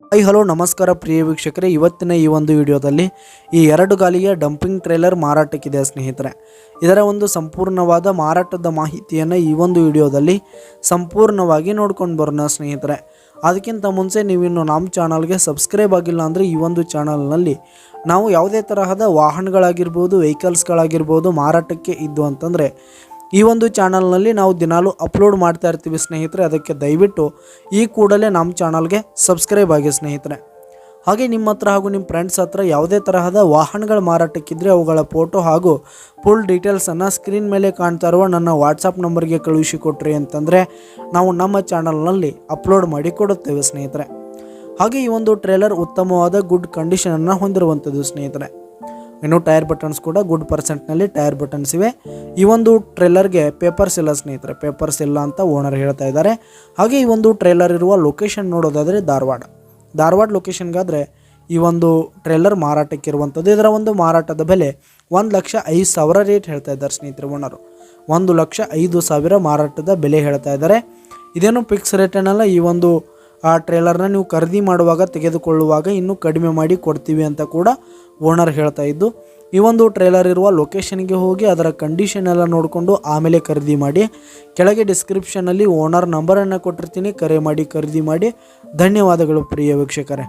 Hello ನಮಸ್ಕಾರ ಪ್ರಿಯ ವೀಕ್ಷಕರೇ, ಇವತ್ತಿನ ಈ ಒಂದು ವಿಡಿಯೋದಲ್ಲಿ ಈ 2 ಗಾಲಿಯ ಡಂಪಿಂಗ್ ಟ್ರೇಲರ್ ಮಾರಾಟಕ್ಕಿದೆ ಸ್ನೇಹಿತರೆ. ಇದರ ಒಂದು ಸಂಪೂರ್ಣವಾದ ಮಾರಾಟದ ಮಾಹಿತಿಯನ್ನು ಈ ಒಂದು ವಿಡಿಯೋದಲ್ಲಿ ಸಂಪೂರ್ಣವಾಗಿ ನೋಡ್ಕೊಂಡು ಬರೋಣ ಸ್ನೇಹಿತರೆ. ಅದಕ್ಕಿಂತ ಮುಂಚೆ ನೀವಿನ್ನು ನಮ್ಮ ಚಾನಲ್ಗೆ ಸಬ್ಸ್ಕ್ರೈಬ್ ಆಗಿಲ್ಲ ಅಂದರೆ ಈ ಒಂದು ಚಾನಲ್ನಲ್ಲಿ ನಾವು ಯಾವುದೇ ತರಹದ ವಾಹನಗಳಾಗಿರ್ಬೋದು, ವೆಹಿಕಲ್ಸ್ಗಳಾಗಿರ್ಬೋದು ಮಾರಾಟಕ್ಕೆ ಇದ್ದು ಅಂತಂದರೆ ಈ ಒಂದು ಚಾನಲ್ನಲ್ಲಿ ನಾವು ದಿನಾಲೂ ಅಪ್ಲೋಡ್ ಮಾಡ್ತಾ ಇರ್ತೀವಿ ಸ್ನೇಹಿತರೆ. ಅದಕ್ಕೆ ದಯವಿಟ್ಟು ಈ ಕೂಡಲೇ ನಮ್ಮ ಚಾನಲ್ಗೆ ಸಬ್ಸ್ಕ್ರೈಬ್ ಆಗಿ ಸ್ನೇಹಿತರೆ. ಹಾಗೆ ನಿಮ್ಮ ಹತ್ರ ಹಾಗೂ ನಿಮ್ಮ ಫ್ರೆಂಡ್ಸ್ ಹತ್ರ ಯಾವುದೇ ತರಹದ ವಾಹನಗಳ ಮಾರಾಟಕ್ಕಿದ್ದರೆ ಅವುಗಳ ಫೋಟೋ ಹಾಗೂ ಫುಲ್ ಡೀಟೇಲ್ಸನ್ನು ಸ್ಕ್ರೀನ್ ಮೇಲೆ ಕಾಣ್ತಾ ಇರುವ ನನ್ನ ವಾಟ್ಸಪ್ ನಂಬರ್ಗೆ ಕಳುಹಿಸಿಕೊಟ್ರಿ ಅಂತಂದರೆ ನಾವು ನಮ್ಮ ಚಾನಲ್ನಲ್ಲಿ ಅಪ್ಲೋಡ್ ಮಾಡಿ ಕೊಡುತ್ತೇವೆ ಸ್ನೇಹಿತರೆ. ಹಾಗೆ ಈ ಒಂದು ಟ್ರೇಲರ್ ಉತ್ತಮವಾದ ಗುಡ್ ಕಂಡೀಷನನ್ನು ಹೊಂದಿರುವಂಥದ್ದು ಸ್ನೇಹಿತರೆ. ಇನ್ನು ಟೈರ್ ಬಟನ್ಸ್ ಕೂಡ ಗುಡ್ ಪರ್ಸೆಂಟ್ನಲ್ಲಿ ಟೈರ್ ಬಟನ್ಸ್ ಇವೆ. ಈ ಒಂದು ಟ್ರೇಲರ್ಗೆ ಪೇಪರ್ಸ್ ಇಲ್ಲ ಸ್ನೇಹಿತರೆ, ಪೇಪರ್ಸ್ ಇಲ್ಲ ಅಂತ ಓನರ್ ಹೇಳ್ತಾ ಇದ್ದಾರೆ. ಹಾಗೆ ಈ ಒಂದು ಟ್ರೇಲರ್ ಇರುವ ಲೊಕೇಶನ್ ನೋಡೋದಾದರೆ ಧಾರವಾಡ ಲೊಕೇಶನ್ಗಾದರೆ ಈ ಒಂದು ಟ್ರೇಲರ್ ಮಾರಾಟಕ್ಕಿರುವಂಥದ್ದು. ಇದರ ಒಂದು ಮಾರಾಟದ ಬೆಲೆ 1,05,000 ರೇಟ್ ಹೇಳ್ತಾ ಇದ್ದಾರೆ ಸ್ನೇಹಿತರೆ ಓನರು. 1,05,000 ಮಾರಾಟದ ಬೆಲೆ ಹೇಳ್ತಾ ಇದ್ದಾರೆ. ಇದೇನು ಫಿಕ್ಸ್ ರೇಟ್ ಏನಲ್ಲ. ಈ ಒಂದು ಆ ಟ್ರೇಲರ್ನ ನೀವು ಖರೀದಿ ಮಾಡುವಾಗ ತೆಗೆದುಕೊಳ್ಳುವಾಗ ಇನ್ನೂ ಕಡಿಮೆ ಮಾಡಿ ಕೊಡ್ತೀವಿ ಅಂತ ಕೂಡ ಓನರ್ ಹೇಳ್ತಾ ಇದ್ದು. ಈ ಒಂದು ಟ್ರೇಲರ್ ಇರುವ ಲೊಕೇಶನ್ಗೆ ಹೋಗಿ ಅದರ ಕಂಡೀಷನ್ ಎಲ್ಲ ನೋಡಿಕೊಂಡು ಆಮೇಲೆ ಖರೀದಿ ಮಾಡಿ. ಕೆಳಗೆ ಡಿಸ್ಕ್ರಿಪ್ಷನಲ್ಲಿ ಓನರ್ ನಂಬರನ್ನು ಕೊಟ್ಟಿರ್ತೀನಿ, ಕರೆ ಮಾಡಿ ಖರೀದಿ ಮಾಡಿ. ಧನ್ಯವಾದಗಳು ಪ್ರಿಯ ವೀಕ್ಷಕರೇ.